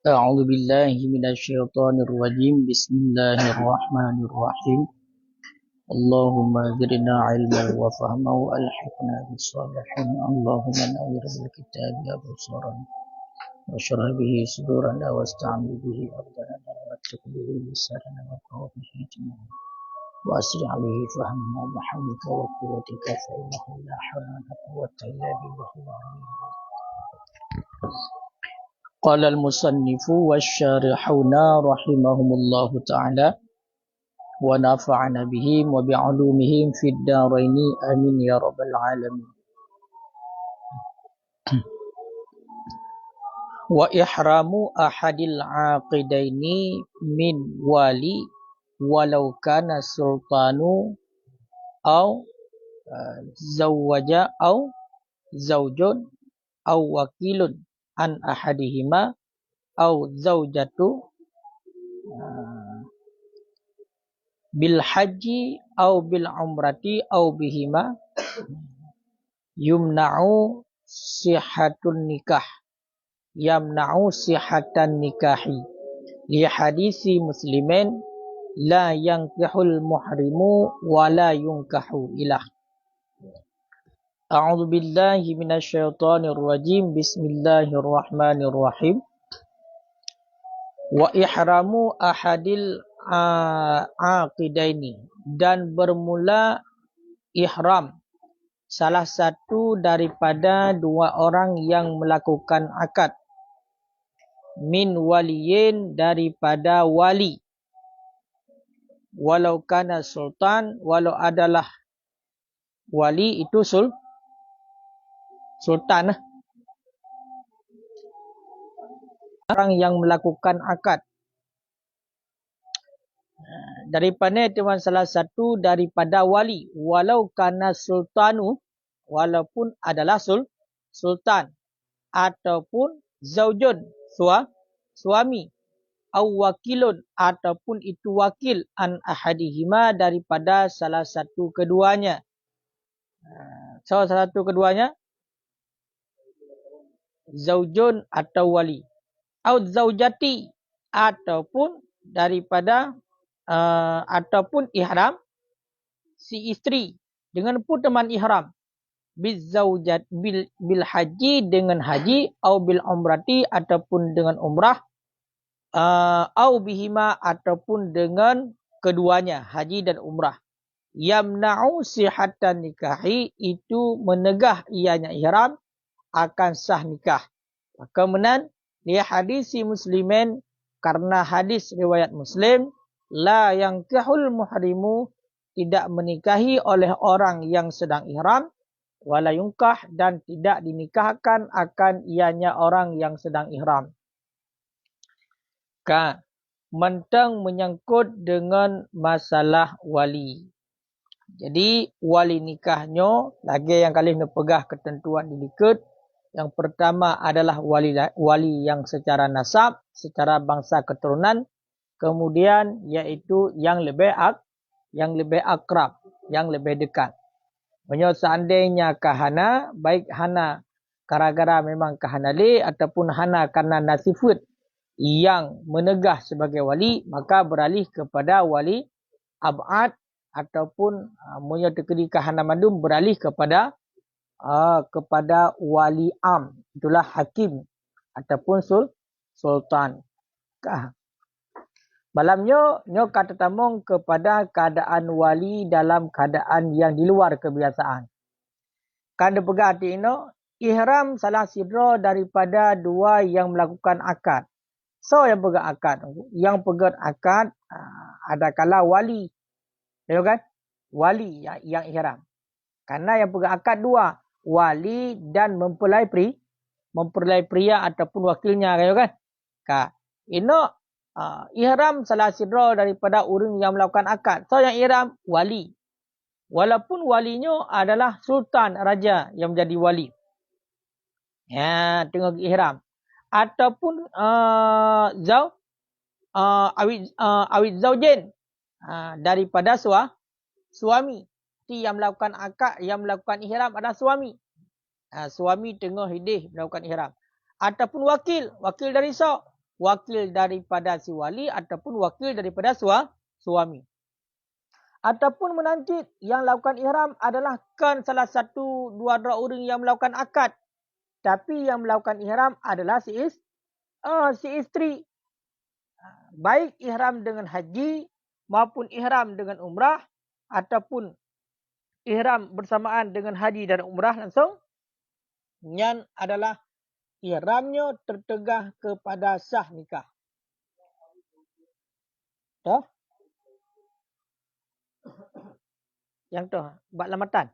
أعوذ بالله من الشيطان الرجيم بسم الله الرحمن الرحيم اللهم زدنا علما وفهما وألحقنا بالصالحين اللهم نور بالكتاب أبصارنا واشرح به صدورنا واستعمل به أبداننا واتق به لساننا وقه به جمعنا وأسر عليه فهمنا بحولك وقوتك فإنه لا حول ولا قوة إلا بالله العلي العظيم. قال المصنف والشارحون رحمهم الله تعالى ونفعنا بهم وبعلومهم في الدارين آمين يا رب العالمين. وإحرام أحد العاقدين من والي ولو كان سلطان أو زوج أو زوج أو وكيل عن أحدهما أو زوجة بالحج أو بالعمرة أو بهما يمنع صحة النكاح لحديث مسلمين لا ينكح المحرم ولا ينكح إله. أعوذ بالله من الشيطان الرجيم بسم الله الرحمن الرحيم. وإحرام أحد العاقدين dan bermula ihram salah satu daripada dua orang yang melakukan akad, min waliyin daripada wali, walau kana sultan, walau adalah wali itu sultan, orang yang melakukan akad daripada teman salah satu daripada wali, walau kana sultanu, walaupun adalah sultan, ataupun zaujun, suami, au wakilun, ataupun itu wakil, an ahadihima daripada salah satu keduanya. Salah satu keduanya zaujun atau wali, au zaujati, ataupun daripada ataupun ihram si isteri dengan pun teman ihram, bizaujat bil haji dengan haji, au bil umrati ataupun dengan umrah, au bihima ataupun dengan keduanya haji dan umrah. Yamna'u sihatan nikahi, itu menegah ianya ihram akan sah nikah. Kemudian li hadisi muslimin, karena hadis riwayat Muslim, la yankihul muhrimu, tidak menikahi oleh orang yang sedang ihram, wala yunkah, dan tidak dinikahkan akan ianya orang yang sedang ihram. Mentang menyangkut dengan masalah wali. Jadi wali nikahnya lagi yang kali nak pegah ketentuan dikit. Yang pertama adalah wali yang secara nasab, secara bangsa keturunan. Kemudian iaitu yang lebih akrab, yang lebih dekat. Maksudnya seandainya kahana, baik hana gara-gara memang kahana li, ataupun hana karena nasifut yang menegah sebagai wali, maka beralih kepada wali ab'ad, ataupun maksudnya tekedi kahana mandum beralih kepada wali am, itulah hakim ataupun sultan. Malamnya nyo kata tamong kepada keadaan wali dalam keadaan yang di luar kebiasaan. Kan depegah hati ino ihram salah sidra daripada dua yang melakukan akad. So yang pegang akad ada kala wali. Ya kan? Wali yang ihram. Karena yang pegang akad dua, wali dan mempelai pria ataupun wakilnya, kan? Ino ihram salah sidra daripada orang yang melakukan akad. So yang ihram wali. Walaupun walinya adalah sultan, raja yang menjadi wali. Ya, tengok ihram. Ataupun awid zaujin, daripada suami. Yang melakukan akad, yang melakukan ihram adalah suami. Suami tengah hidih melakukan ihram. ataupun wakil dari wakil daripada si wali ataupun wakil daripada suami. Ataupun menancit yang lakukan ihram adalah kan salah satu dua orang yang melakukan akad. Tapi yang melakukan ihram adalah si isteri. Baik ihram dengan haji maupun ihram dengan umrah ataupun ihram bersamaan dengan haji dan umrah langsung. Yang adalah ihramnya tertegah kepada sah nikah. Dah? Yang tu, buat lamatan.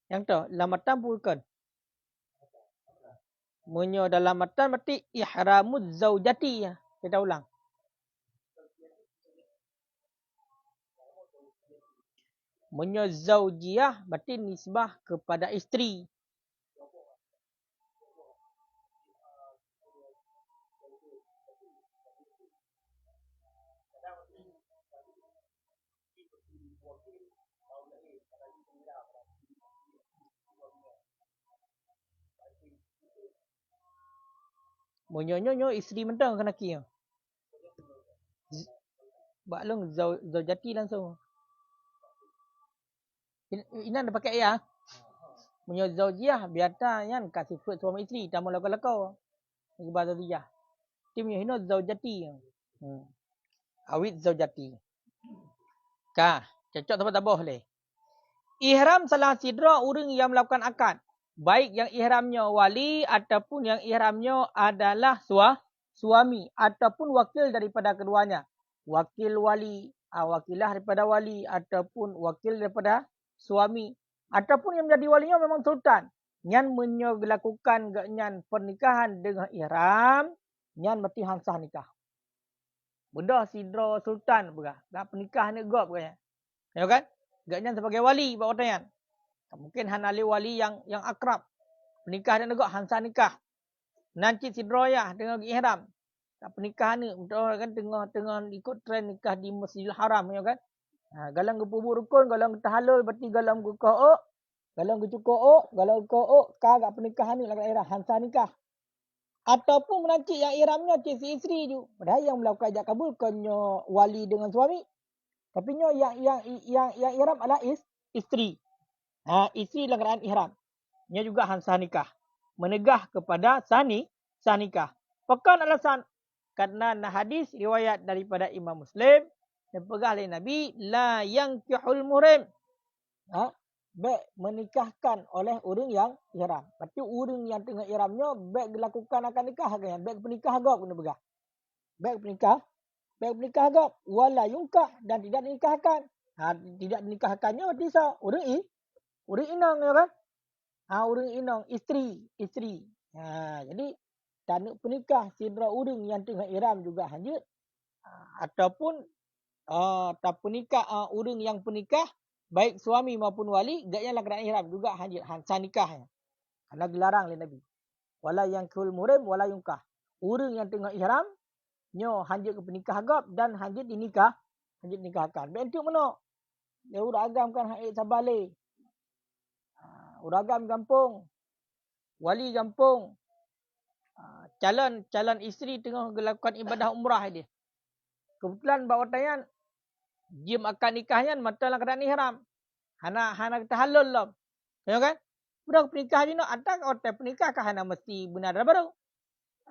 Yang tu, lamatan bukan. Munyo dalam lamatan berarti ihramuz zaujati ya. Kita ulang. Munyo zaujiyah berarti nisbah kepada isteri. Munyo isteri mentang kena kira. Baklong zaujati langsung. Ini ada pakai ya. Munyo zaujiyah biata yan kasih sifat suami isteri tamu lakau-lakau. Ini bahasa dia. Timnya hino zaujati. Awit zaujati. Kah, cocok tempat tak boleh. Ihram salah sidra orang yang melakukan akad. Baik yang ihramnya wali ataupun yang ihramnya adalah suami ataupun wakil daripada keduanya. Wakil wali, wakilah daripada wali ataupun wakil daripada suami. Ataupun yang menjadi walinya memang sultan. Yang menyelakukan ganyan pernikahan dengan ihram, yang berarti hansah nikah. Mudah sidra sultan berah. Tak pernikah ni gop kan. Ya kan? Ganyan sebagai wali buat orang. Mungkin hanali wali yang akrab. Pernikah dan negak hansa nikah. Nanti sidroyah dengan ihram. Tak pernikah ni. Betul kan tengah ikut trend nikah di Masjidil Haram. Ya kan? Galang kepubur rukun, galang tahalul, berarti galang kuko'ok. Galang kucuko'ok, galang kuko'ok. Kagak pernikahan ni lakukan ihram. Hansa nikah. Ataupun menancik yang ihramnya cik si isteri tu. Padahal yang melakukan ijab kabul konyo wali dengan suami. Tapi yang ihram adalah isteri. Isteri dalam keadaan ihram. Nya juga hansa nikah. Menegah kepada sah nikah. Pekan alasan. Karena hadis riwayat daripada Imam Muslim. Dan pegah oleh Nabi. La yankihul muhrim. Baik menikahkan oleh orang yang ihram. Berarti orang yang tengah ihramnya. Baik dilakukan akan nikah. Baik pernikah agak kena pegah. Baik pernikah agak. Wala yungkah. Dan tidak dinikahkan. Tidak dinikahkannya berarti sah. Orang inang ya kan. Orang inang isteri. Jadi tak pernikah sidra orang yang tengah ihram juga hanyut. Ataupun tak pernikah orang yang pernikah baik suami maupun wali gaknya lah keadaan ihram juga hanyut hansa nikah. Karena dilarang oleh Nabi. Wala yankul murim wala yungkah. Orang yang tengah ihram nyo hanyut ke pernikah agak dan hanyut dinikahkan. Bentuk mana? Dia uragam kan haid sabale. Uragam kampung. Wali kampung. Calon isteri tengah melakukan ibadah umrah dia. Kebetulan bawa tayan dia akan nikahnya mata dalam keadaan ihram. Hana kita halal lah. Ya kan? Budak pernikah ni nak atas hotel pernikah kah hana mesti benar baru.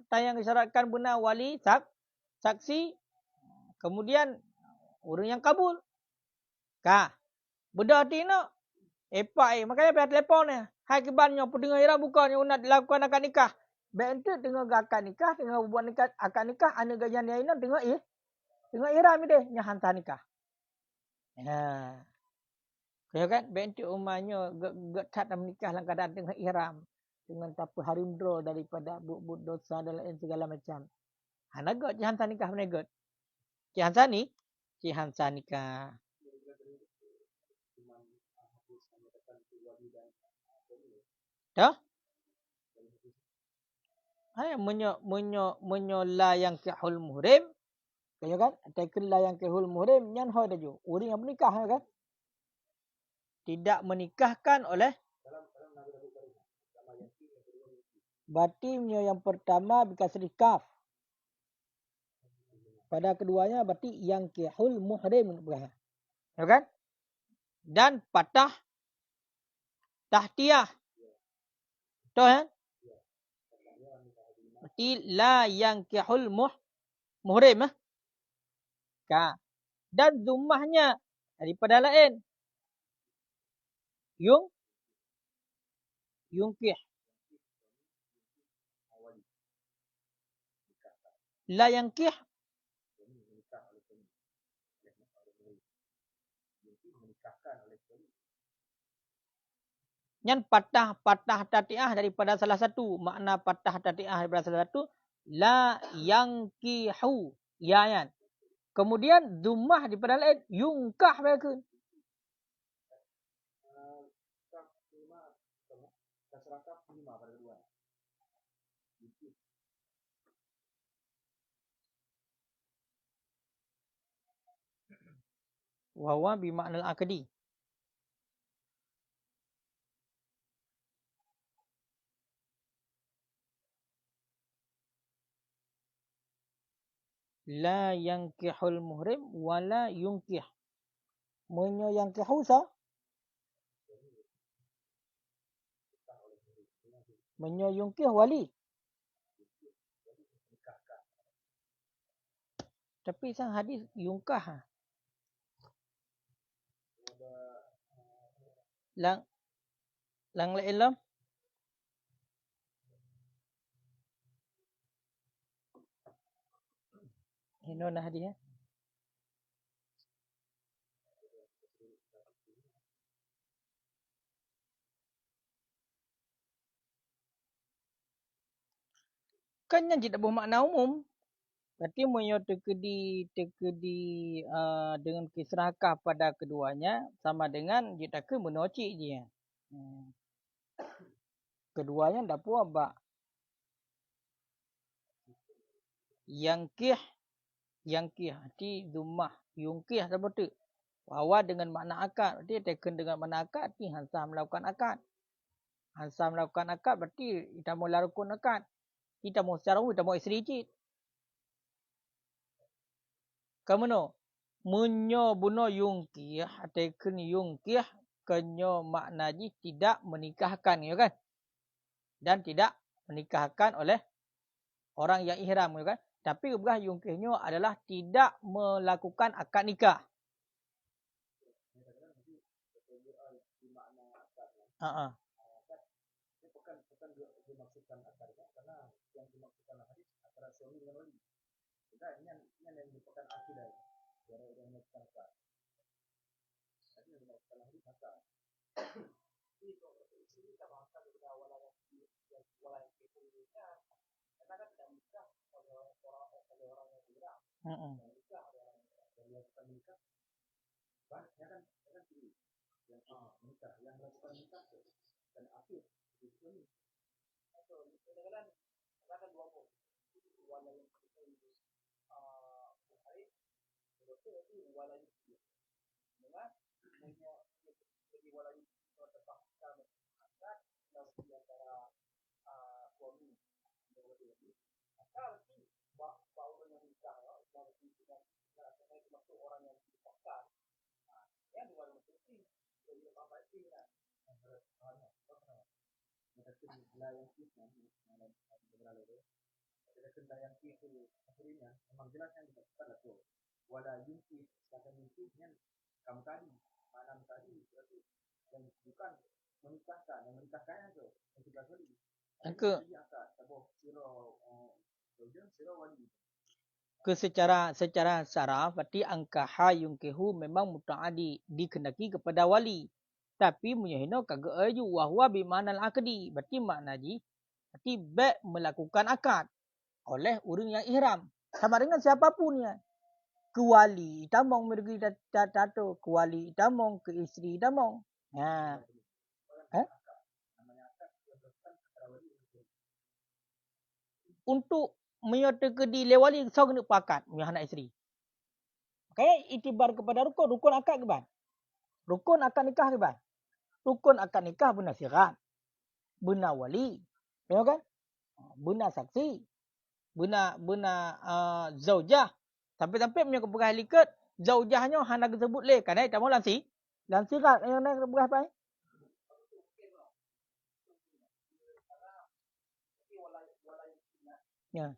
Tayang disyaratkan benar wali saksi kemudian orang yang kabul. Kah. Budak ti nak makanya pihak telefon ni. Hai kibannya pendengar ihram bukannya nak dilakukan akad nikah. Bentuk tengah akad nikah, tengah buat nikah akad nikah, anu gajian dia ini tengah ihram dia, nya hantar nikah. Kaya kan bentuk umanya getat menikah dalam keadaan tengah ihram dengan tanpa harindra daripada bud dosa dan lain segala macam. Nagot hantar nikah menegot. Hantar nikah. Dah? Menyo la yang kehul muhrim. Kaya kan? Ataikun la yang kehul muhrim. Nyan hoi daju. Orang yang menikah kan? Tidak menikahkan oleh Berarti yang pertama bikasri kaf. Pada keduanya berarti yang kihul muhrim. Ya kan? Dan patah tahtiyah. Betul kan? Berarti la yang kihul muhrim. Dan zumahnya daripada lain. Yungkih. La yang kih. Yang patah tati'ah daripada salah satu. Makna patah tati'ah daripada salah satu. La yang kihu. Ya kan. Kemudian zumah daripada lain. Yungkah mereka. Wawa bimakna akadi. La yang kihul muhrim. Wala yungkih. Menyo yang kihu sah. Menyo yungkih wali. Tapi sang hadis yungkah. Lang lain. Hino nah hadis. Kan yang tidak bermakna umum. Berarti menyo tekedi dengan kisrakah pada keduanya sama dengan kita ke menocik je. Keduanya ndak puas ba. Yang kih arti dumah yungkih seperti wawa dengan makna akad. Berarti taken dengan makna akad ni hansa melakukan akad. Hansa melakukan akad berarti kita mau larukun akad. Kita mau secara umum kita mau isteri cik. Kamu menyo buno yungkih taken yungkih kenyo makna ji tidak menikahkan ya kan. Dan tidak menikahkan oleh orang yang ihram ya kan. Tapi ubah yungkihnya adalah tidak melakukan akad nikah. Uh-uh. Secara saraf berarti angka ha yungkihu memang mutaaddi dikendaki kepada wali. Tapi munyahino kagak aju wahwa bimanal akdi. Berarti makna ji berarti baik melakukan akad oleh orang yang ihram. Sama dengan siapapun ya. Ke wali tamong mergi tato, ke wali tamong, ke isteri tamong. Ha. Untuk menyatakan di lewali so kena pakat punya anak isteri. Makanya itibar kepada rukun. Rukun akad ke ban? Rukun akad nikah ke ban? Rukun akad nikah benar sirat. Benar wali. Ya kan? Benar saksi. Benar zaujah. Sampai-sampai punya keberah likat. Zaujahnya hana disebut leh. Kerana tak mau lansi. Lansi kat yang nak keberah apa? Ya.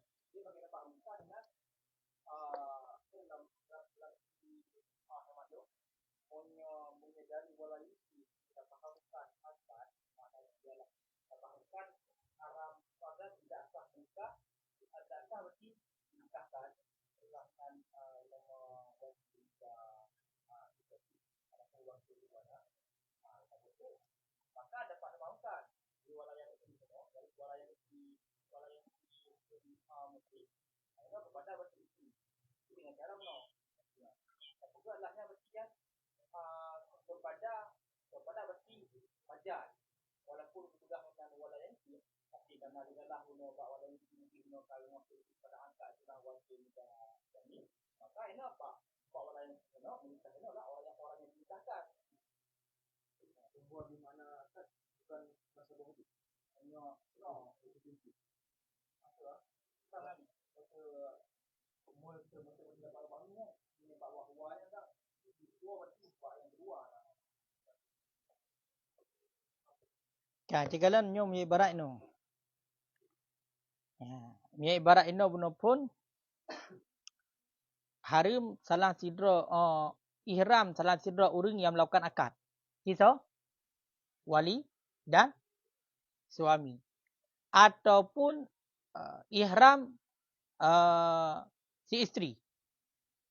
Cikalan nyo punya ibarat no. Punya ibarat ino benar pun haram salah sidra ihram salah sidra orang yang melakukan akad. Kisah wali dan suami. Ataupun ihram si isteri.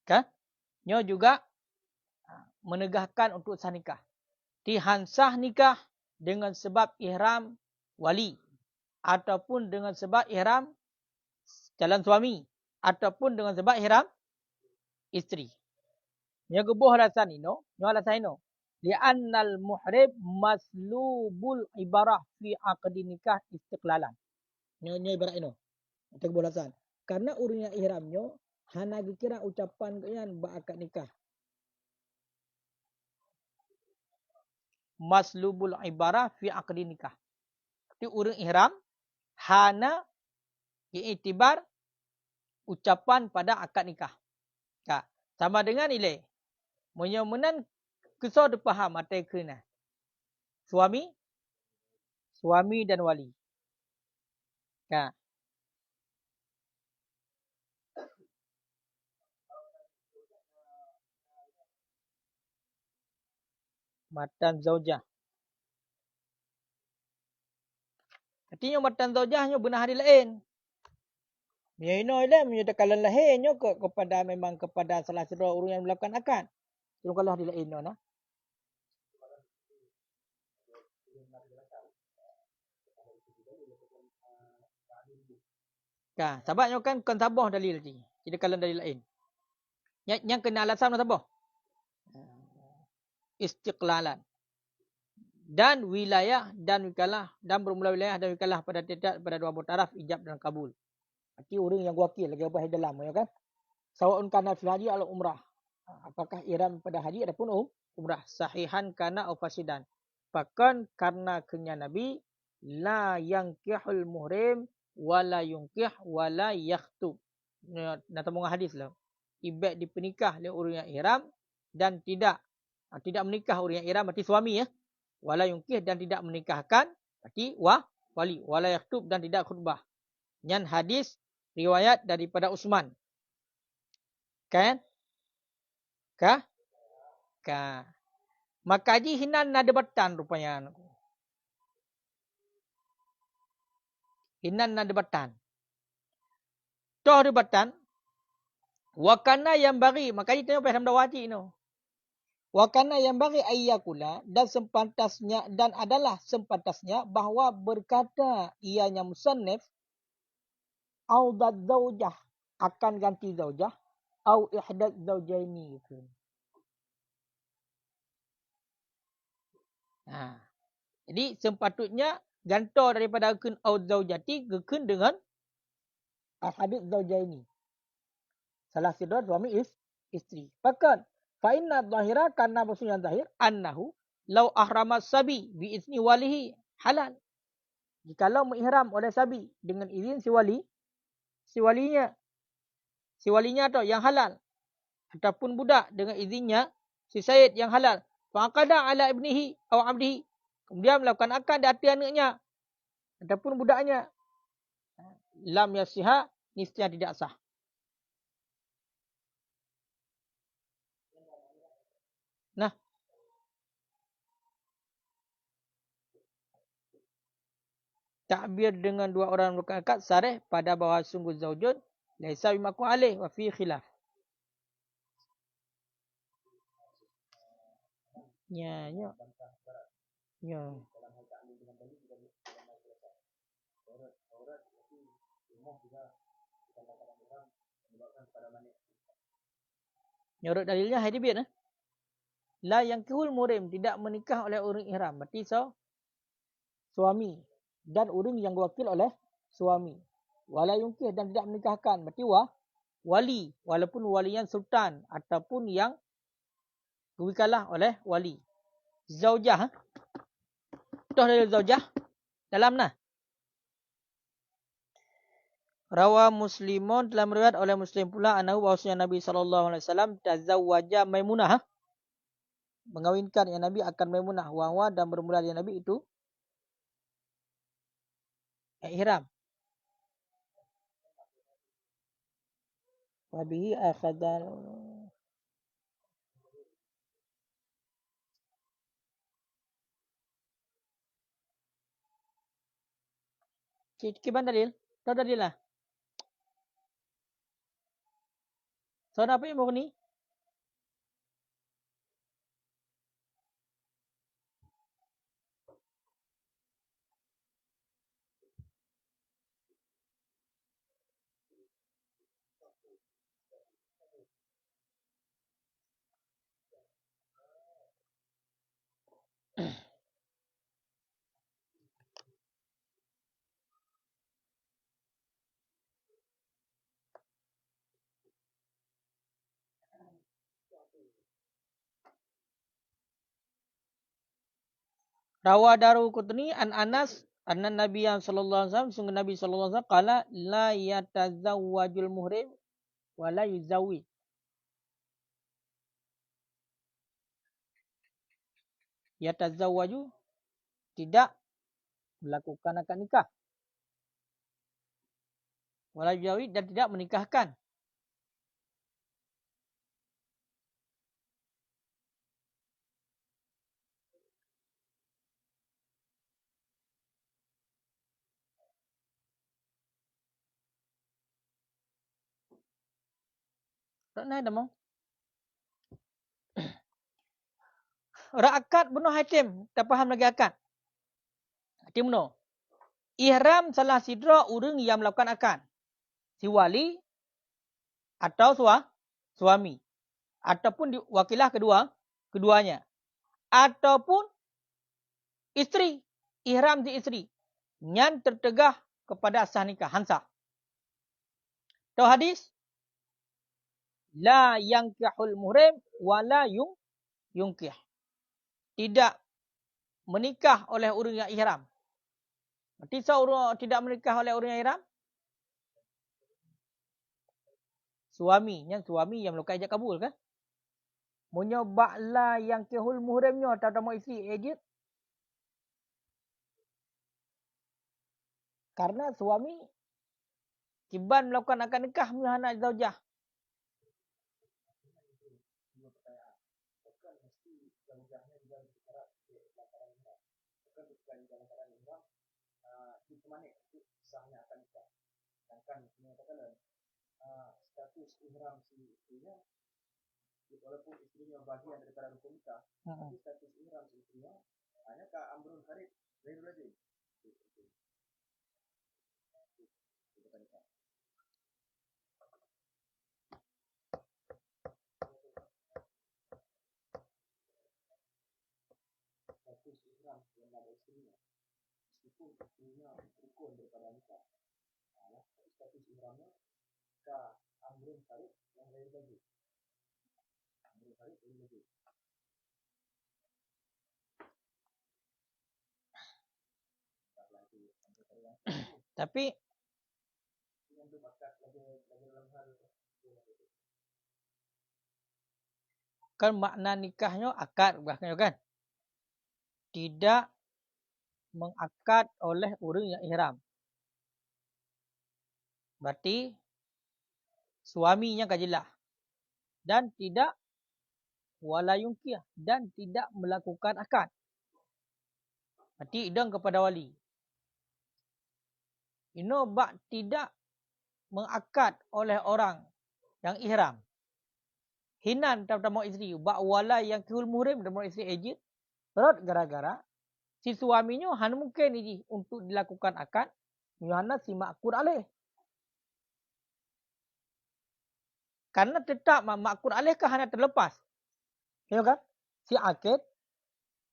Kan? Nyo juga menegahkan untuk sah nikah. Dihansah nikah dengan sebab ihram wali ataupun dengan sebab ihram calon suami ataupun dengan sebab ihram isteri. Yang kebuah alasan ini, li'annal muhrib maslubul ibarah fi aqdi nikah istiqlalan. Ini ibarat ini. Kita kebuah alasan. Karena urutnya ihramnya hana kira ucapan kalian berakad nikah. Maslubul ibarah fi aqdi nikah. Itu urut ihram hana iktibar ucapan pada akad nikah. Tak. Sama dengan nilai. Menyomenan kesal dipaham atai kena. Suami dan wali. Ya. Matan zaujah. Artinya matan zaujahnya benar hari lain. Dia ino ile menyatakan lahirnya kepada memang kepada salah satu orang yang melakukan akad. Cuma kalau hari lain no. Ya, sebabnya kan tabah dalil tadi. Jadi kalau dalil lain. Yang kena alasan tabah. Istiqlalan. Dan wilayah dan wikalah dan bermula wilayah dan wikalah pada dua bertaraf ijab dan kabul. Arti orang yang wakil lagi apa dalam ya kan. Sawa'un kana fil haji atau umrah. Apakah ihram pada haji ataupun umrah, sahihan kana atau fasidan. Bahkan karena kenya Nabi la yankihul muhrim wala yunkih wala yakhtub. Nak temu hadis lah. Ibad dipernikah oleh orang yang ihram dan tidak menikah orang yang ihram berarti suami ya. Wala yunkih dan tidak menikahkan berarti wali, wala yakhtub dan tidak khutbah. Yang hadis riwayat daripada Utsman. Kan? Kah? Maka haji hinan na debatan rupanya. Hinan na debatan. Toh debatan. Wakana yang bagi. Maka haji tengok pasal wajib no. Wakana yang bagi ayyakula dan sepantasnya dan adalah sepantasnya bahawa berkata ianya musannif audad zaujah akan ganti zaujah au ihdad zaujaini itu. Jadi sepatutnya gantor daripada akun aud zaujati gekun dengan ahadud zaujaini. Salah satu suami isteri. Bahkan fa inna zahira karena maksudnya zahir annahu law ahrama sabi bi izni walihi halal. Jikalau mengihram oleh sabi dengan izin si walinya atau yang halal, ataupun budak dengan izinnya si sayyid yang halal, faqada ala ibnihi atau abdihi, kemudian melakukan akad di atas anaknya ataupun budaknya, lam yasiha, niscaya tidak sah. Nah, takbir dengan dua orang melakukan akad sarih pada bahawa sungguh zaujun laisa bimaku alih wa fi khilaf. Ya. Menurut dalilnya hadis biat la yankihul muhrim, tidak menikah oleh orang ihram, berarti suami dan orang yang diwakil oleh suami. Wala yunkih, dan tidak menikahkan, berarti wali, walaupun walian sultan ataupun yang diwakalah oleh wali. Zaujah, toh dari zaujah dalam nah. Rawa Muslimun, telah meriwayat oleh Muslim pula anahu bahwasanya Nabi SAW tazawwaja Maimunah, mengawinkan yang Nabi akan Maimunah, wa dan bermula yang Nabi itu ihram. Wa bihi akhadal. Kiban dalil? Tahu dalil lah. So apa yang murni? Rawa Daruqutni an Anas anna Nabi sallallahu alaihi wasallam, sungguh Nabi sallallahu alaihi wasallam qala la yatazawwajul muhrim wa la yuzawwij. Yatazawwaju, tidak melakukan akad nikah. Wa la yuzawwij, dan tidak menikahkan. Tak naik dah mau. Orang akad bunuh hatim, tak faham lagi akad. Hatim bunuh. Ihram salah sidra orang yang melakukan akad. Si wali atau suami. Ataupun wakilah keduanya. Ataupun isteri. Ihram si isteri. Yang tertegah kepada sah nikah. Hansah. Tahu hadis? La yankihul muhrim wa la yungkih. Tidak menikah oleh orang yang ihram. Berarti seorang tidak menikah oleh orang yang ihram? Suami yang melakukan ijab kabul kan? Menyobak la yankihul muhrimnya atau mau isi ejit. Karena suami kiban melakukan akad nikah anak zaujah. Status ihram si istrinya, walaupun istrinya bagian daripada rukun nikah, tapi status ihram si istrinya hanya ke amrun harid dari lagi. Status ihram yang ada istrinya, meskipun istrinya rukun daripada nikah, tapi status ihramnya ke amrun harid yang dari lagi. Amrun harid dari lagi. Tapi kan makna nikahnya akad bahkan kan. Tidak mengakad oleh orang yang ihram. Berarti suaminya kajilah. Dan tidak wala yungkih. Dan tidak melakukan akad. Berarti idang kepada wali. Ino bak tidak mengakad oleh orang yang ihram. Hinan pertama isteri. Bak wala yang kihul muhrim pertama isteri ejit. Perut gara-gara si suaminya han mungkin ini untuk dilakukan akad. Yohana si makur alih. Karena tetap makur alih ke hana terlepas. Ya kan? Si akid,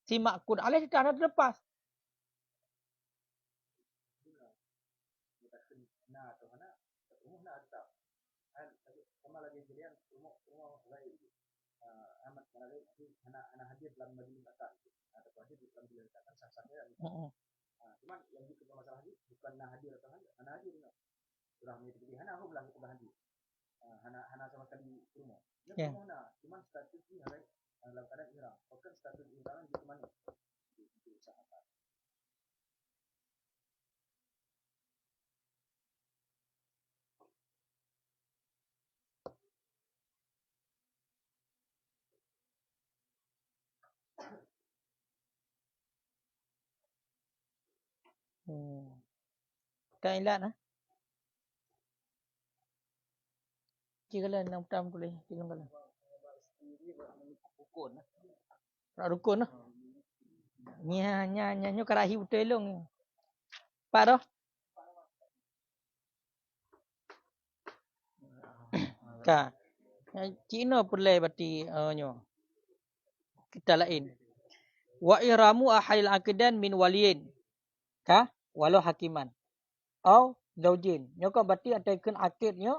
si makur alih tetap hana terlepas. Cuman yang gitu masalah hadir bukan hadir atau hadir. Sudah menjadi hana aku bilang kita hadir. Hana sama sekali rumah. Ya. Cuman status ini dalam keadaan ihram. Bukan status ihram gitu mana. Kan ilat nah. Cikalah 6 tahun boleh. Cikalah. Rukun lah. Rukun lah. Nya karahi betul long. Pak dah. Ka. Cina boleh berarti nyo. Kita lain. Wa ihramu ahil akidan min waliyin. Ka? Walau hakiman. Atau zaujin. Nyo kan berarti ada ikan akidnya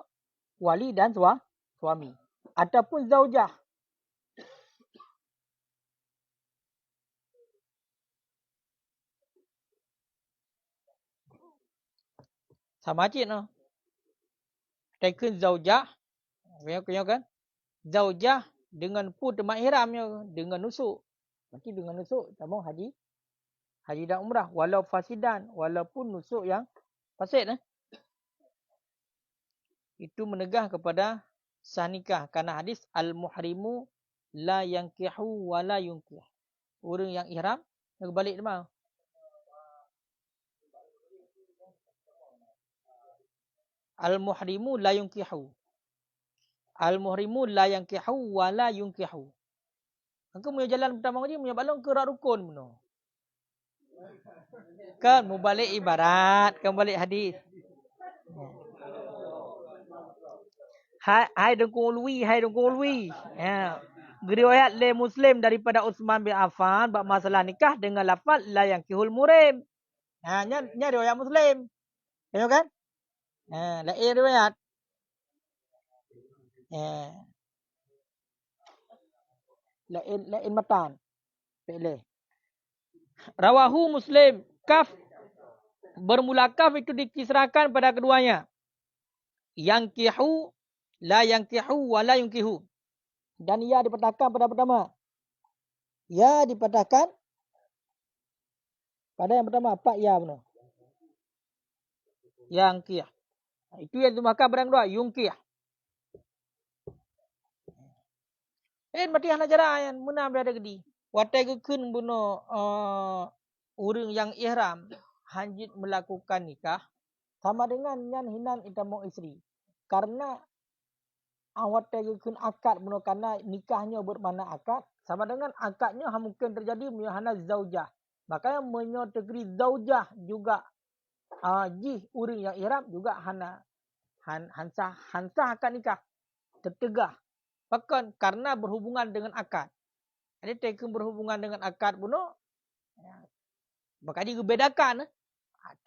wali dan suami. Ataupun zaujah. Sama cik no. Taken zaujah. Kaya kan? Zaujah dengan pun temat ihramnya. Dengan nusuk. Berarti dengan nusuk. Sama haji. Haji dan umrah. Walau fasidan. Walaupun nusuk yang fasid. Itu menegah kepada sah nikah. Karena hadis. Al-muhrimu la yankihu wa la yunkih. Orang yang ihram. Yang balik demam. Al-muhrimu la yunkihu. Al-muhrimu la yankihu wa la yunkihu. Engkau punya jalan pertama ni, punya balong ke rak rukun benar. Kan mau balik ibarat, kan balik hadis. Hai dengkul ulwi. Ya. Riwayat le Muslim daripada Utsman bin Affan bab masalah nikah dengan lafaz la yankihul murim. Ha, nya riwayat Muslim. Tengok kan? Ha, lain riwayat. Lain matan. Pilih. Rawahu Muslim. Kaf. Bermula kaf itu dikisrakan pada keduanya. Yankihu. La yankihu wa la yunkihu. Dan ia dipatahkan pada pertama. Ya dipatahkan pada yang pertama. Pak ya benar. Yankih. Itu yang dimakan pada yang kedua. Yungkih. Mati anak jarayan. Muna berada gedi. Watai kekun bunuh orang yang ihram. Hanjit melakukan nikah. Sama dengan yang hinan itamu isteri. Karena watai kekun akad bunuh. Karena nikahnya bermakna akad. Sama dengan akadnya mungkin terjadi. Hana zaujah. Makanya menyotegri zaujah juga. Jih orang yang ihram juga hansah akad nikah. Tertegah. Bahkan karena berhubungan dengan akad. Jadi tekan berhubungan dengan akad pun maka dibedakan.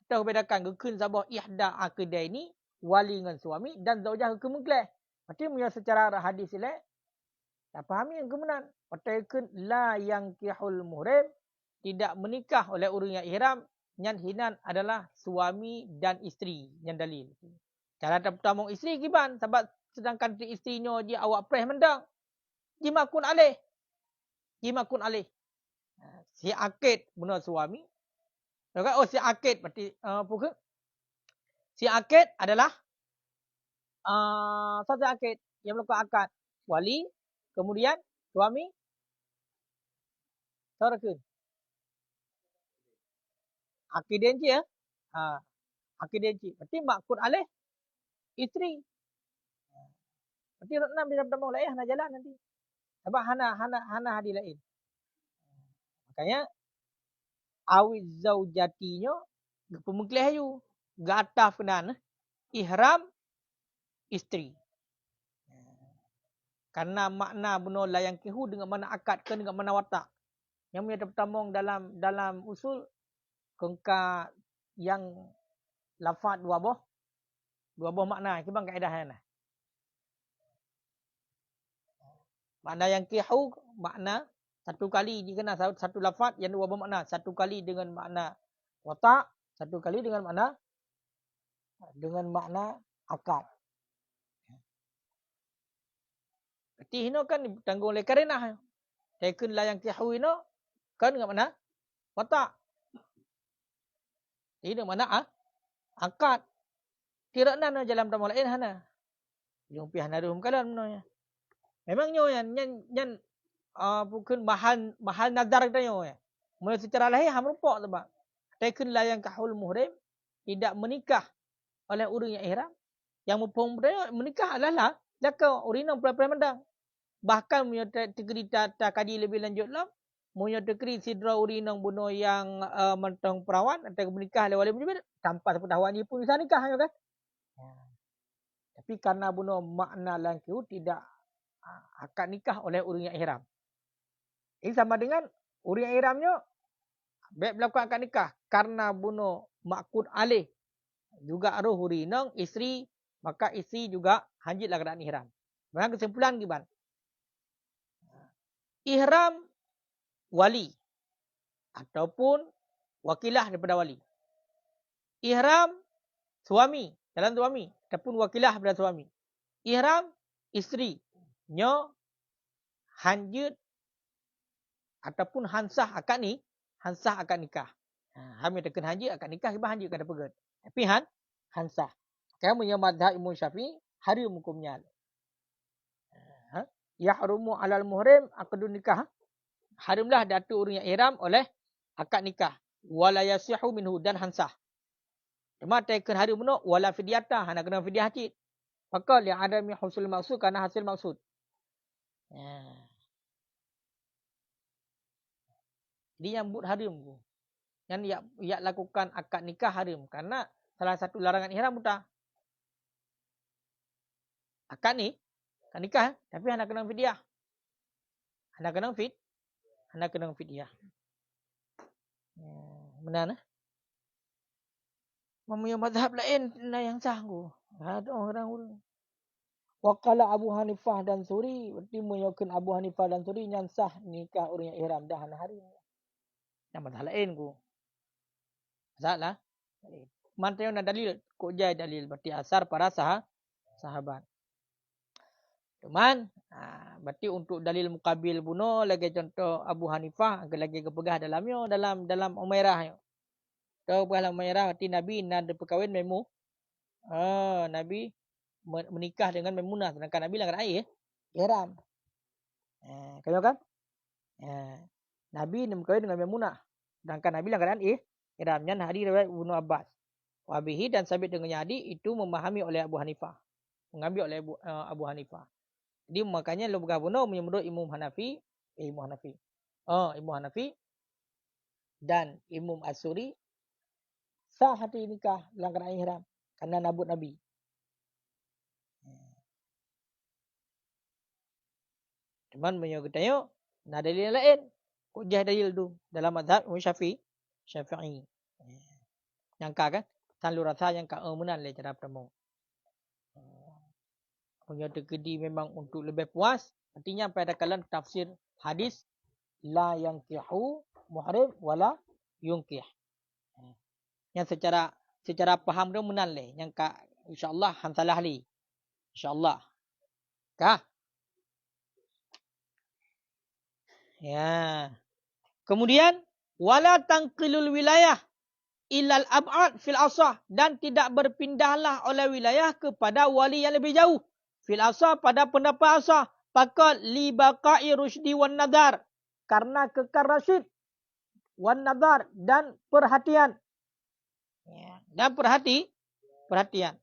Kita bedakan gekun sabah ihda akidah ini wali dengan suami dan zaujah gekun mengkleh. Berarti punya secara hadis ini tak fahami yang kemudian. Tekan la yang kihul muhrim tidak menikah oleh orang yang ihram Nyan hinan adalah suami dan isteri. Yang dalil. Cara pertama isteri giban. Sebab sedangkan isterinya dia awak preh mendang. Jimakun alih. Jimakun alih. Si akid benar suami. Oh si akid berarti bukan. Si akid adalah satu akid yang melakukan akad. Wali, kemudian suami, saudara. Akid denci ya. Akid denci. Berarti makun alih isteri. Berarti enam dia bertemu lah ya, nak jalan nanti. Sebab hana hadir lain. Makanya awid zaujatinya pemukli hayu gataf kenan ihram isteri. Karena makna benar la yang kihu dengan mana akad ke dengan mana watak. Yang punya pertama dalam usul kengka yang lafaz dua buah makna ke bang kaedah nah. Makna yang kihu makna satu kali dikenal satu lafaz yang dua buah makna, satu kali dengan makna watak, satu kali dengan makna akad. Berarti hino kan ditanggung oleh karenah. Taken la yang kihu hino kan dengan mana? Watak. Ini dengan mana? Akad. Tidak nana dalam tamu lain hana. Yung pihak narum kalan menanya. Memangnya yang bukan bahan nazar kita ya. Mulai secara lahir ham rupak sebab. Taken la yang kahul muhrim tidak menikah oleh orang yang ihram. Yang mempelai menikah adalah laka orang yang pelai mendang. Bahkan punya tegeri tata kaji lebih lanjut lah. Punya tegeri sidra urinang bunuh yang mentang perawan atau menikah oleh wali menjubir. Tanpa sepengetahuan dia pun bisa nikah kan. Tapi karena bunuh makna langkiu tidak akad nikah oleh orang yang ihram. Ini sama dengan orang yang ihramnya baik melakukan akad nikah. Karena bunuh makud alih juga roh urinang isteri. Maka isteri juga hanjitlah keadaan ihram. Maka kesimpulan giban. Ihram wali ataupun wakilah daripada wali. Ihram suami, jalan suami ataupun wakilah daripada suami. Ihram isteri, nyo hanjut ataupun hansah akad ni, hansah akad nikah. Hamil tekan hanjut akad nikah iba hanjut kada pegat. Tapi hansah. Kamu yang madhab Imam Syafi'i haram hukumnya. Yahrumu alal muhrim akadun nikah. Haramlah datu orang yang ihram oleh akad nikah. Wala yasihu minhu dan hansah. Cuma tekan haram no wala fidyata, hana kena fidyah hajit. Maka li adami husul maksud karena hasil maksud. Dia yang but haram tu. Yang ia lakukan akad nikah haram karena salah satu larangan ihram buta. Akad ni akad nikah tapi hana kena fidyah. Hana kena fidyah. Benar nah? Mempunyai mazhab lain yang sanggup. Ada orang-orang. Waqala Abu Hanifah dan Suri. Berarti menyokong Abu Hanifah dan Suri yang sah nikah orang yang ihram dah hari. Yang mazhab lain ku. Mazhab lah. Mantau nak dalil. Kok jaya dalil. Berarti asar para sahabat. Cuman. Berarti untuk dalil mukabil bunuh. Lagi contoh Abu Hanifah. Lagi kepegah dalamnya. Dalam Umairah. Tahu dalam Umairah. Berarti Nabi nak berkahwin Maimunah. Nabi menikah dengan Maimunah. Sedangkan Nabi langgar air. Ihram. Kau kan? Nabi berkahwin dengan Maimunah. Sedangkan Nabi langgar air. Ihram. Yang hadis riwayat Ibnu Abbas. Wabihi dan sabit dengan hadis itu memahami oleh Abu Hanifah. Mengambil oleh Abu Hanifah. Jadi makanya lo bergabung menurut Imam Hanafi. Imam Hanafi. Dan Imam As-Suri. Sah hati nikah langgar air ihram. Karena nabut Nabi. Cuman menyokotanya, nak dalil lain. Kok jah dalil tu dalam mazhab Syafi'i. Yang kan? Tanlu rasa yang menan le cara pertama. Punya tegedi memang untuk lebih puas. Artinya pada kalan tafsir hadis la yankihu muhrim wala yunkih. Yang secara faham dia menan leh. Yang kak insya-Allah han salah li. Insya-Allah. Kah? Ya. Kemudian wala tanqilul wilayah ilal ab'ad fil asah, dan tidak berpindahlah oleh wilayah kepada wali yang lebih jauh fil asah pada pendapat asah faqat li baqa'i rusydi wan nadar, karena kekal rasyid wan nadar dan perhatian. Ya, dan perhatian.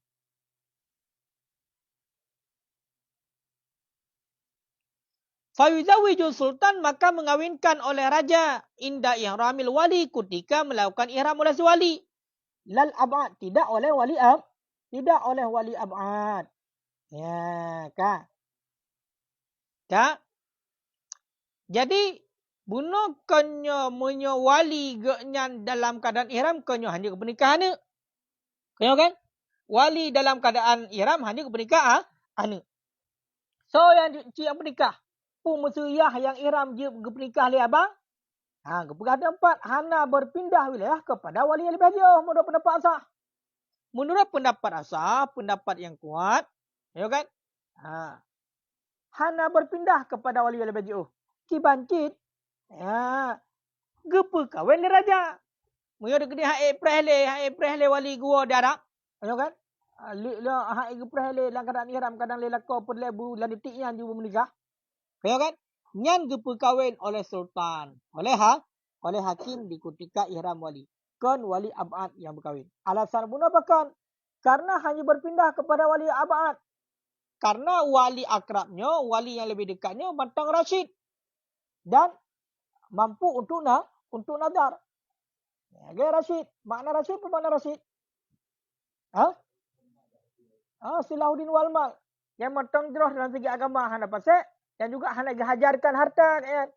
Fayuzawiju sultan, maka mengawinkan oleh raja inda ihramil wali, ketika melakukan ihram oleh si wali. Lal ab'ad, tidak oleh wali ab'ad. Ya, kak. Kak. Jadi bunuh kenyo menyo wali genyan dalam keadaan ihram, kenyo hanya ke pernikahan ni. Kenyo kan? Wali dalam keadaan ihram hanya ke pernikahan ni. So yang pernikah pun mesuyah yang ihram je berpernikah li abang. Keperkara keempat, hana berpindah wilayah kepada wali yang lebih jauh menurut pendapat asah. Menurut pendapat asah, pendapat yang kuat, ya kan? Hana berpindah kepada wali yang lebih jauh. Ki bancit, gepe kahwin le raja. Moyo de gede hak prehle wali gua darak, ya kan? Hak prehle lang kadang ihram kadang le lakau perlebu lan detik yang juga menikah. Ya kan? Nyan diperkahwin oleh sultan. Oleh hakim di ketika ihram wali. Kan wali abad yang berkahwin. Alasan pun apa kan? Karena hanya berpindah kepada wali abad. Karena wali akrabnya, wali yang lebih dekatnya matang rasyid. Dan mampu untuk nazar. Ya, rasyid. Makna rasyid apa makna rasyid? Silahuddin wal mal. Yang matang jelas dalam segi agama hana pasal. Dan juga hendak dihajarkan harta kan.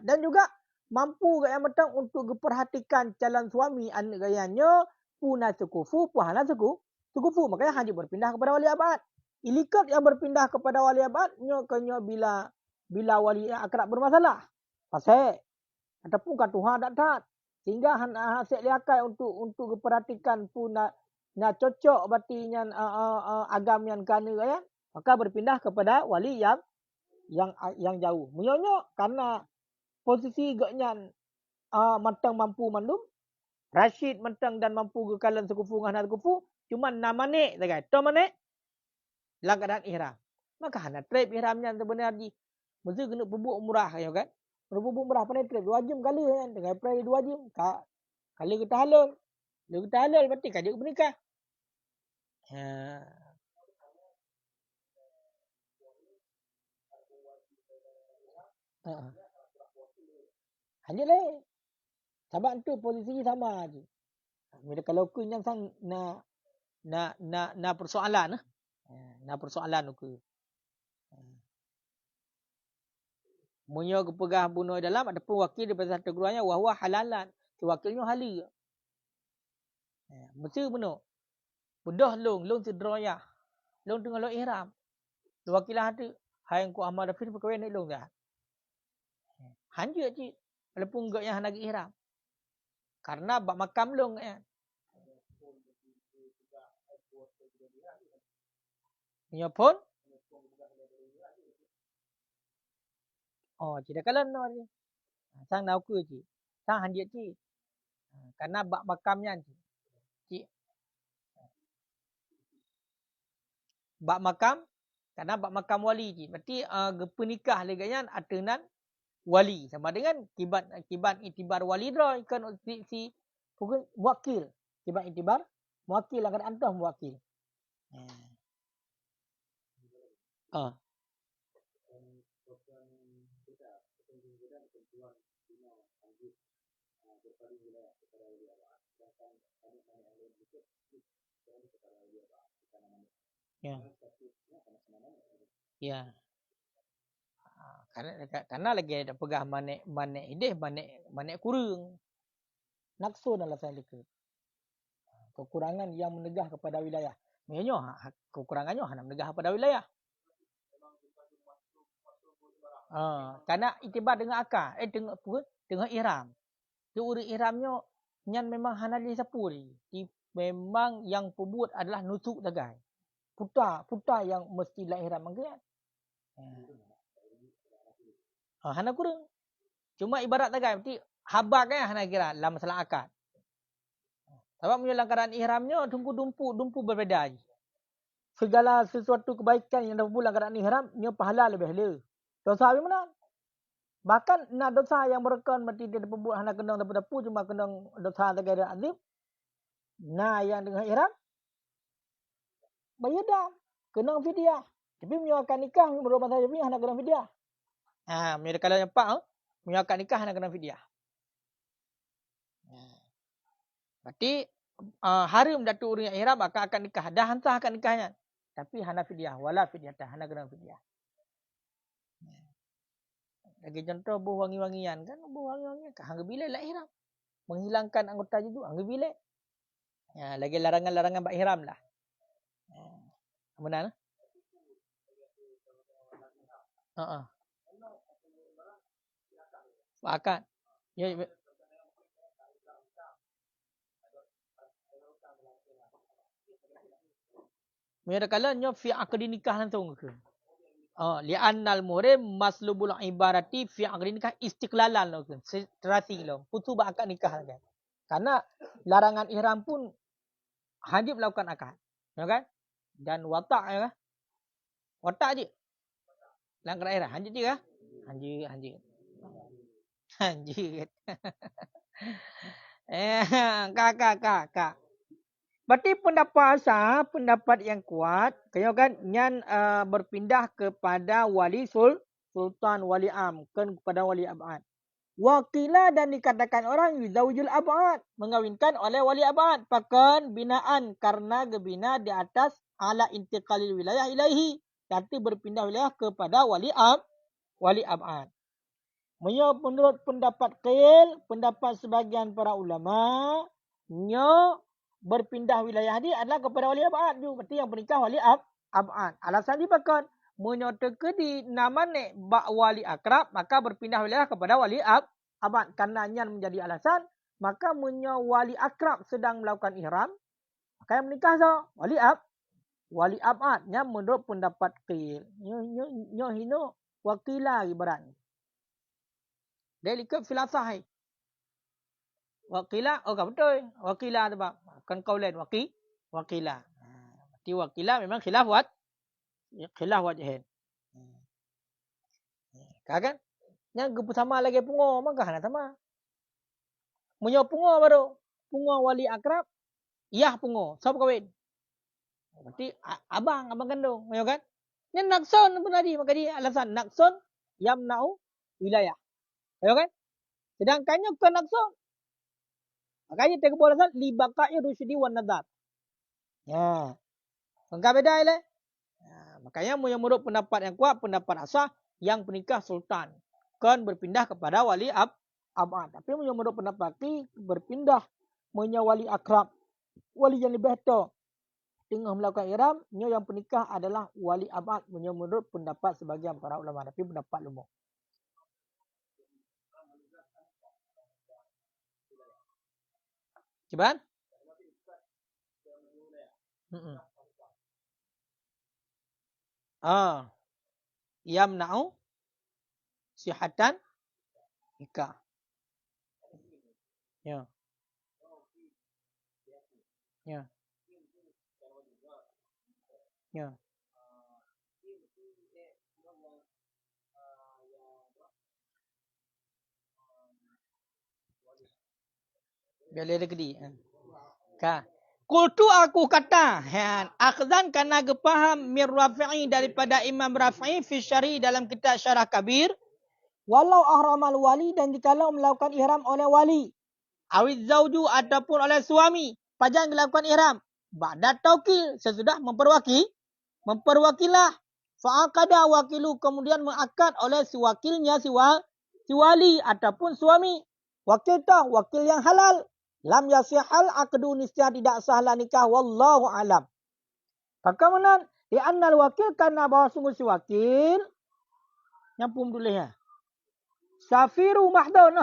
Dan juga mampu yang matang untuk diperhatikan calon suami anak gayanya puna sekufu puhana sekufu, makanya hanya berpindah kepada wali abad. Ilikat yang berpindah kepada wali abad nyo bila wali akrab bermasalah pasal ataupun kan Tuhan tak sehingga hasil liakai untuk diperhatikan puna na cocok batinya agam yang kana ya, maka berpindah kepada wali yang jauh. Menyonyo karena posisi gaknya matang mampu mandum, rasyid matang dan mampu kekalan sekufu ngana sekufu, cuma namane saja. To mane lang keadaan ihram. Maka hana trip ihramnya sebenarnya mesti kena bubuk umrah ya kan. Bubuk umrah pandai trip 2 jam kali kan, dengan pray 2 jam. Kali kita halal. Kalau kita halal berarti kan dia bernikah. Hanya lah. Sebab tu posisi sama je. Kalau aku yang sang na persoalan na persoalan aku. Munyo kepegah bunuh dalam ada pun wakil daripada satu keluarnya wahwa halalan. Wakilnya halal. Mesti bunuh. Bedah long cedera. Long tengah long ihram. Wakilah tu hai ku Ahmad Rafid perkawin ni long dah. Hanja je walaupun enggak yang lagi ihram. Karena bab makam long kan. Punya pun tidak kalah no je. Sang nau ke je. Sang hanja je. Karena bab makamnya je. Bab makam, karena bab makam wali je. Berarti penikah leganya atenan wali sama dengan kibat itibar wali dah kan si wakil. Kibat itibar wakil akan antah wakil. Ya. Karena lagi ada pegah manek ideh manek kurung. Naksu dalam saya dekat. Kekurangan yang menegah kepada wilayah. Menyo kekurangannya hanya menegah kepada wilayah. Karena itibar dengan akar, dengan ihram. Dia urut ihramnya Nyan memang hanali sapu ni. Memang yang pembuat adalah nusuk tagai. Putar yang mestilah ihram mangkian. Hana kurang. Cuma ibarat tagai berarti habak kan hana kira dalam masalah akad. Sebab dalam keadaan ihramnya dumpu berbeza. Segala sesuatu kebaikan yang dapat bulan keadaan ihram, nya pahala lebih hala. Dosa apa mana? Bahkan nak dosa yang merekan berarti dia dapat buat hana kendang dapat cuma kendang dosa tagai dan azib. Nah yang dengan ihram bayar dah. Kena fidyah. Tapi menyewakan nikah menurut mazhab Syafi'i hana kena fidyah. Menurut kalau yang pak menyewakan nikah hana kena fidyah. Berarti haram datuk orang yang ihram akan nikah. Dah hantar akad nikahnya. Tapi hana fidyah. Wala fidyah. Hana kena fidyah. Lagi contoh buh wangi-wangian kan. Buh wangi-wangian. Hangga bila lah ihram. Menghilangkan anggota jitu. Hangga bila. Lagi larangan-larangan bak ihram lah. Benar? Akad. Ya, Mira kalanya fi aqdi nikah langsung ke. Li'annal murim maslubul ibarati fi aqdi nikah istiqlalan lo ke. Terasi lo. Putu ba akad nikah kan. Karena larangan ihram pun wajib melakukan akad. Ya kan? Dan watak ya kan? Watak je. Langkah ihram hanjit je kan? Hanjit. Kak. Berarti pendapat yang kuat, kan yang berpindah kepada wali sultan wali am, kan kepada wali abad. Wakila dan dikatakan orang yuzawijul abad, mengawinkan oleh wali abad, pakan binaan karena gebina di atas ala intiqalil wilayah ilaihi, berarti berpindah wilayah kepada wali abad. Menurut pendapat qil, pendapat sebagian para ulama, berpindah wilayah dia adalah kepada wali abad juga. Berarti yang pernikah wali abad. Alasan dipakai menyatakan di nama ni bak wali akrab, maka berpindah wilayah kepada wali abad. Karena yang menjadi alasan, maka wali akrab sedang melakukan ihram, maka yang menikah so wali abad. Yang menurut pendapat qil. Nyo wakilah ibaratnya. Dia ikut filasah. Wakilah, betul. Wakilah tu bang. Kan kau lain wakilah. Berarti wakilah memang khilaf wajhin. Kan? Yang sama lagi pungo, maka hana sama. Munyo pungo baru. Pungo wali akrab, iyah pungo. Siapa kawin? Berarti abang kandung. Ya kan? Yang nakson pun tadi. Maka dia alasan nakson yamna'u wilayah. Ya kan? Sedangkannya bukan nakson. Makanya dia kebuat alasan libaqa'i rusydi wan nadar. Ya. Enggak beda ile. Makanya menurut pendapat yang kuat, pendapat asah yang pernikah sultan kan berpindah kepada wali abad. Tapi menurut pendapat ini berpindah wali akrab, wali yang lebih tua tengah melakukan ihram, yang pernikah adalah wali abad menurut pendapat sebagian para ulama. Tapi pendapat lumur. Ciban? Yamna'u sihatan nikah. Ya. Biar dia gedi. Kultu aku kata, akhzan karena kepaham mir Rafi'i daripada Imam Rafi'i fi syari dalam kitab Syarah Kabir, walau ahramal wali dan jikalau melakukan ihram oleh wali, awiz zauju ataupun oleh suami, pajang melakukan ihram, ba'da taukil sesudah memperwakilah, fa'aqada wakilu kemudian mengakad oleh si wakilnya si wali ataupun suami, wakil yang halal. Lam yasihal aqdu niscaya tidak sahlah nikah wallahu alam. Bagaimana? Di annal wakil karena bahawa sungguh si wakil nyampum dulu ya. Safiru mahdun.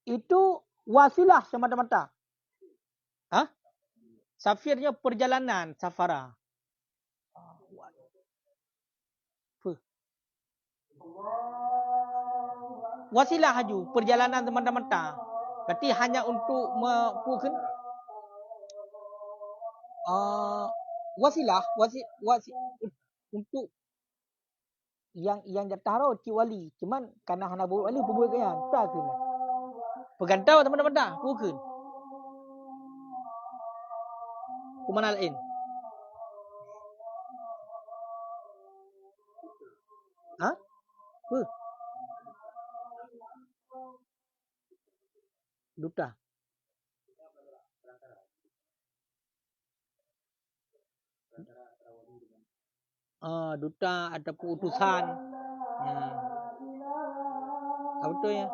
Itu wasilah semata-mata. Hah? Safirnya perjalanan, safara. Wasilah haju, perjalanan semata-mata. Berarti hanya untuk wasilah, untuk yang jatah ci wali. Cuman karena hana bawa wali pun kan. Tak kena. Pegantau teman-teman bukan. Kumana lain. Ha? Duta. Duta ataupun utusan. Apa tu ya?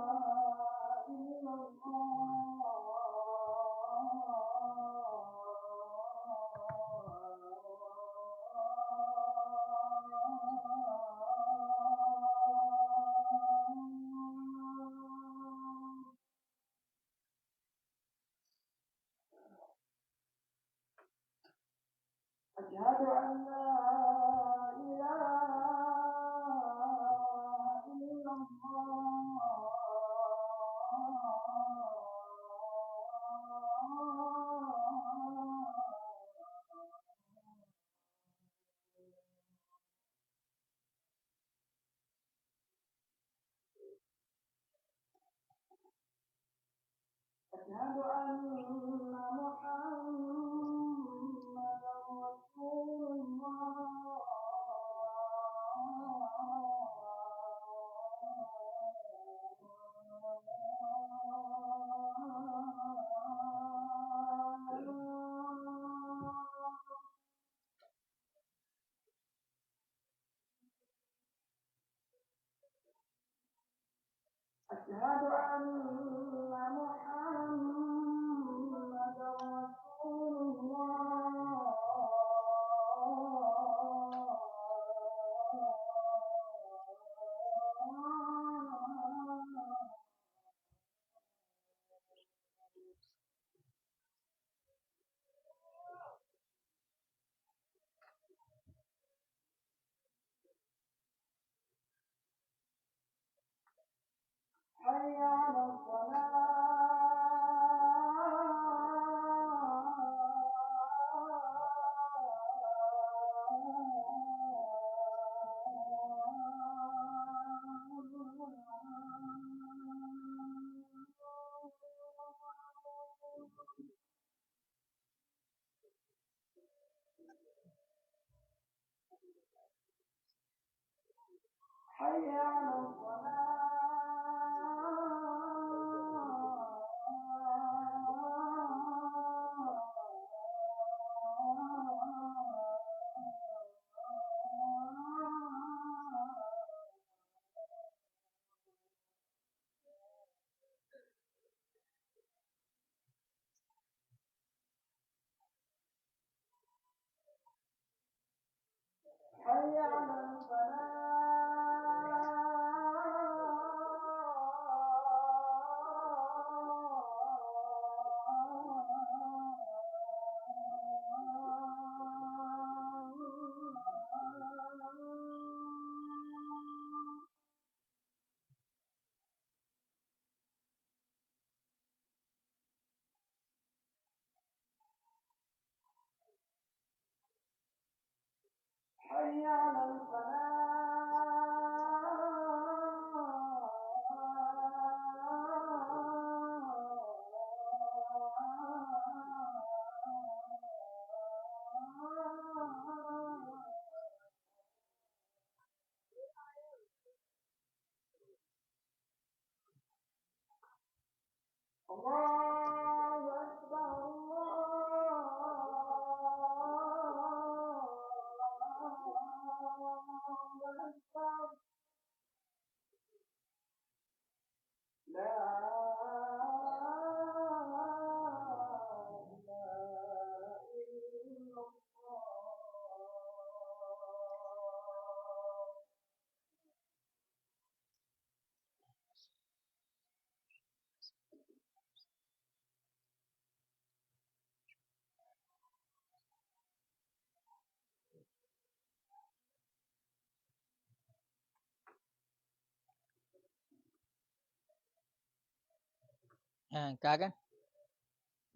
Kan?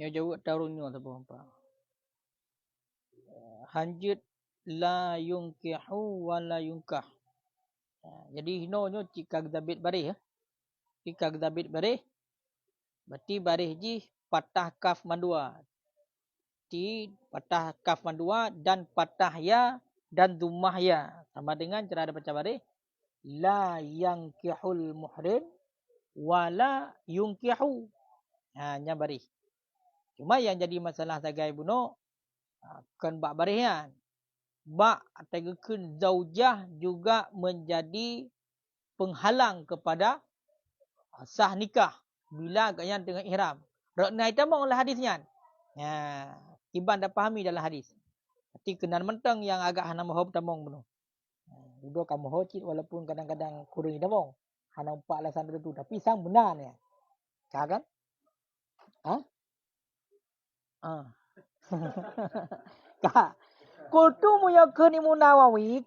Yang jawab tarunnya tu apa? Hanjit la yunkihu wa la yunkah. Jadi hinonya jika gdabit barih ya. Jika gdabit barih berarti barih ji patah kaf mandua. Patah kaf mandua dan patah ya dan dhammah ya. Sama dengan cara ada baca barih la yankihul muhrim wala yunkihu. Nya barih. Cuma yang jadi masalah sebagai buno kan bak barihan. Bak ataupun zaujah juga menjadi penghalang kepada sah nikah bila ganyan dengan ihram. Rokna itu mong lah hadisnya. Iban dah pahami dalam hadis. Tapi kenan mentang yang agak hana mahu tamong beno. Duduk kamu hocit walaupun kadang-kadang kurang tamong. Hana empat alasan tertentu tapi sang benar ni. Kan? Kak. Kultu muyakun Imam Nawawi,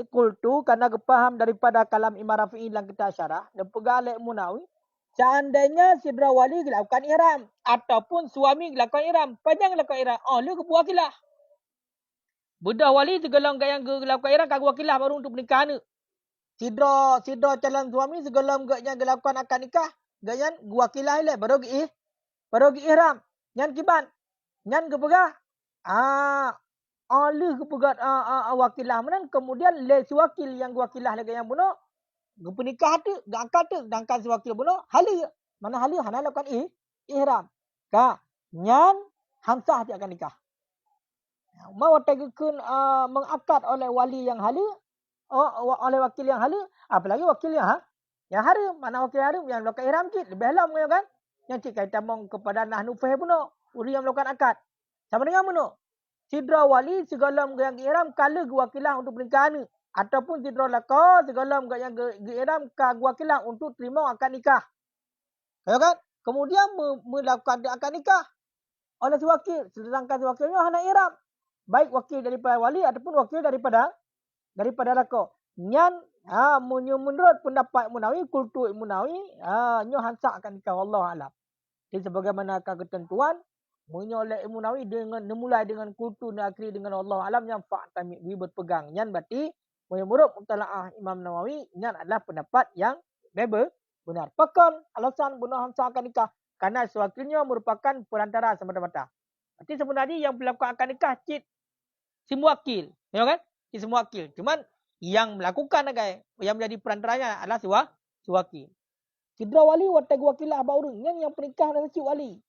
kultu karena kepaham daripada kalam Imam Rafi'i dalam kitab syarah dan pegang oleh Imam Nawawi, seandainya sidra wali dilakukan ihram ataupun suami dilakukan ihram, panjang dilakukan ihram, lu ke buah kilah. Budak wali segala yang dilakukan ihram kagak wakilah baru untuk pernikahan. Sidra calon suami segala yang dilakukan akad nikah, gayan gua kilah ile baru ihram. Nyan kiban. Nyan ke pegah. Oleh kepegat wakilah menan kemudian le si wakil yang wakilah lagi yang bunuh pernikah tu dak akad tu sedangkan si wakil bunuh hala mana hala hana lakukan ihram ka nyan hamsah dia akan nikah mau tegakun mengakad oleh wali yang hala oleh wakil yang hala apalagi wakil yang haram mana wakil haram yang lakukan ihram kit lebih halam kan yang cik kaitan mong kepada nahnu fahim bunuh uri yang melakukan akad sama dengan bunuh sidra wali segala yang ihram kala wakilah untuk pernikahan ataupun sidra laka segala yang ihram ka wakilah untuk terima akad nikah. Ya kan? Kemudian melakukan akad nikah oleh si wakil sedangkan si wakilnya hana ihram. Baik wakil daripada wali ataupun wakil daripada laka. Nyan menurut pendapat Munawi kultu Munawi nyo hansak akad nikah wallahu alam. Jadi sebagaimana ketentuan oleh Imam Nawawi dengan memulai dengan kultu dan akhiri dengan Allah alam yang fa'tami berpegang. Yang berarti menurut mutalaah Imam Nawawi yang adalah pendapat yang benar. Pekan alasan bunuh hamsah akan nikah karena sewakilnya merupakan perantara semata-mata. Berarti sebenarnya yang melakukan akad nikah cik si muwakil, ya kan? Si muwakil. Cuman yang melakukan yang menjadi perantaranya adalah si wakil. Sidra wali wa wakilah baurun yang pernikah dengan si wali.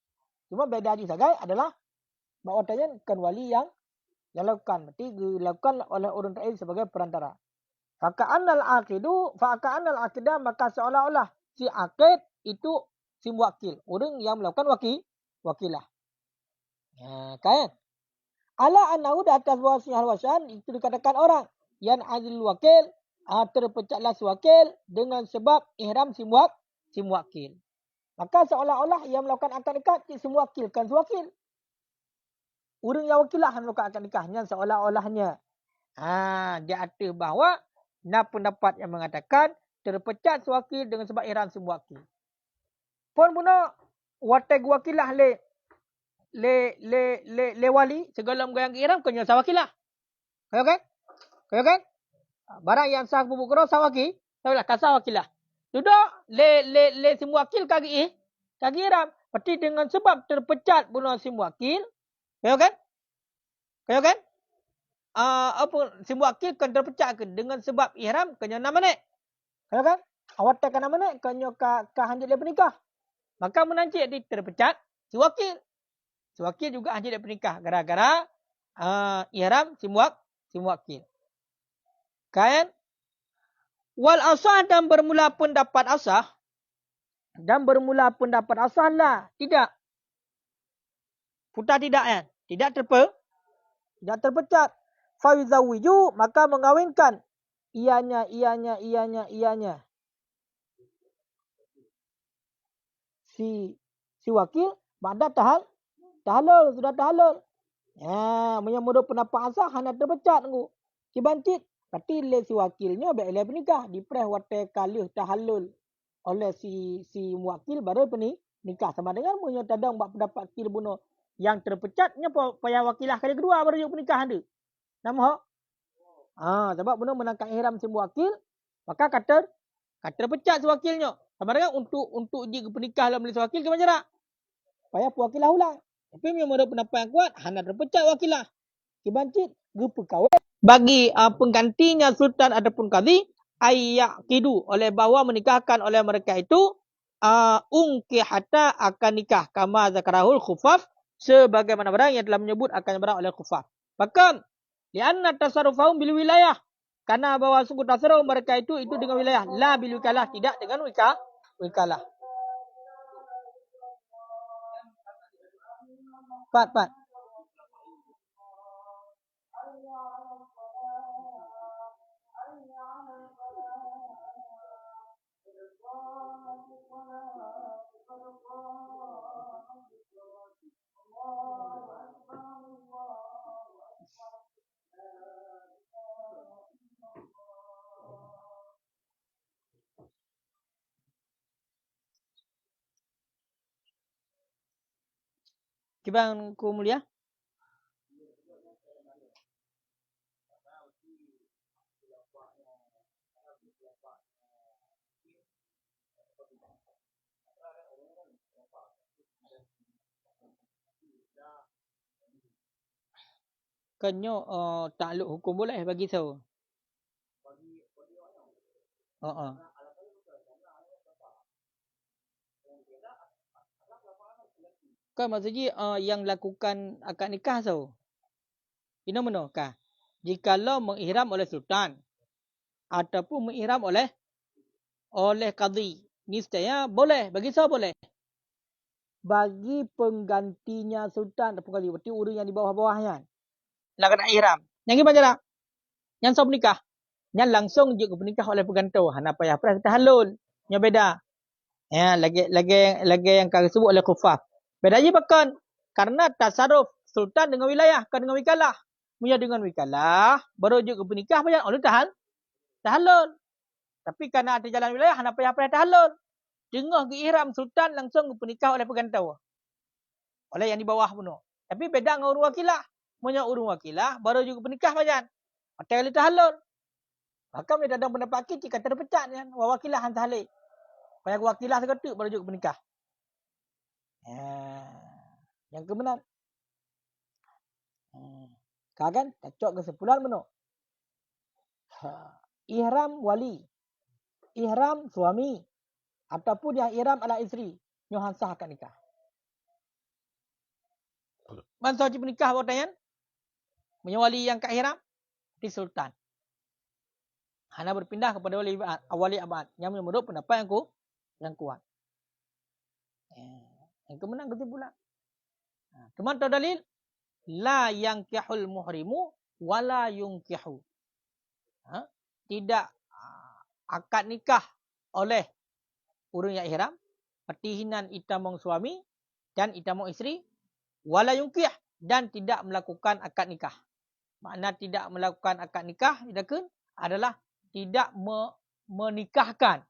Cuma beda hadis saja adalah bahawa tanya kan wali yang lakukan. Berarti dilakukan oleh orang lain sebagai perantara. Faka'annal aqidah maka seolah-olah si akid itu si wakil. Orang yang melakukan wakilah. Kan? Ala annahu atas wasi halwasan itu dikatakan orang yang azil wakil terpecahlah si wakil dengan sebab ihram si wakil. Maka seolah-olah yang melakukan akad nikah semua wakilkan sewakil. Orang yang wakilah yang melakukan akad nikahnya seolah-olahnya. Dia ada bahawa pendapat yang mengatakan terpecat sewakil dengan sebab ihram semua wakil. Pun guna watak wakilah le wali segala yang ihram kena sawakilah. Kaya kan? Barang yang sah bubuk kero sawaki, sawakilah. Sudah le si muwakil kagi ihram. Berarti dengan sebab terpecat bunuh si muwakil, ya kan? Si muwakil kan terpecat dengan sebab ihram kena nama nek. Ya kan? Awak tak nama nek kena ka hanjit le pernikah. Maka menancik di terpecat si wakil. Si wakil juga hanjit le pernikah gara-gara ihram si muwakil. Kan? Wal asah dan bermula pendapat asah lah. Tidak. Putar tidak kan? Tidak terpecat. Fawizawiju maka mengawinkan. Ianya. Si wakil pada tahalul sudah tahalul. Menyambut pendapat asah hanya terpecat ngu. Si bancit berarti le si wakilnya baik le pernikah dipreh wate kalih tahallul oleh si wakil baru nikah. Sama dengan punya tadang buat pendapat kira bunuh yang terpecatnya payah wakilah kali kedua baru juga pernikahan dia. Nama hok? Sebab bunuh menangkap ihram semua wakil, maka kata terpecat sewakilnya. Sama dengan untuk jika pernikah dalam Malaysia wakil ke masyarakat. Payah wakilah ulang. Tapi menurut pendapat yang kuat, hanya terpecat wakilah. Kibancit, gepekawai. Bagi penggantinya sultan ataupun qadhi, ayyak kidu oleh bahawa menikahkan oleh mereka itu ungkihata akan nikah kama zakarahul khufaf sebagaimana barang yang telah menyebut akan barang oleh khufaf. Maka lianna tasarrufahum bil wilayah, karena bahawa sungguh tasarruf mereka itu dengan wilayah, la bil wikalah, tidak dengan wikalah. Pat. Kibang ku mulia. Kenyo takluk hukum boleh bagi saya. Kan maksudnya yang lakukan akad nikah so. Ini menokah. Jikalau mengihram oleh sultan ataupun mengihram oleh qadhi, niscaya boleh. Bagi saya boleh. Bagi penggantinya sultan ataupun qadhi, berarti orang yang di bawah-bawahnya. Nak kena ihram. Yang gimana cara? Yang so menikah. Yang langsung juga bernikah oleh pegantau. Hana payah kita halul. Yang beda. Ya, lagi yang kau sebut oleh khufaf. Beda je bahkan. Karena tasarruf sultan dengan wilayah, kan dengan wikalah. Punya dengan wikalah, baru juga bernikah macam oleh tahalul. Tapi karena ada jalan wilayah, hana payah tahalul. Dengar ke ihram sultan langsung bernikah oleh pegantau. Oleh yang di bawah puno. Tapi beda dengan urung wakilah. Punya urung wakilah, baru juga bernikah macam. Atau oleh tahalul. Bahkan dia datang pendapat kita kata terpecat kan. Wakilah hantar halik. Payah wakilah seketuk baru juga bernikah. Yang kebenar. Kan cocok kesimpulan benar. Ihram wali, ihram suami, ataupun yang ihram ala isteri, nyohan sah akad nikah. Masa wajib nikah bertanya, punya wali yang kat ihram, di sultan. Hana berpindah kepada wali abad. Yang menurut pendapat yang kuat. Yang kemenang kesimpulan. Teman tahu dalil? La yankihul muhrimu wala yunkihu. Tidak akad nikah oleh orang yang ihram, pertihinan itamong suami dan itamong isteri, wala yunkih, dan tidak melakukan akad nikah. Makna tidak melakukan akad nikah adalah tidak menikahkan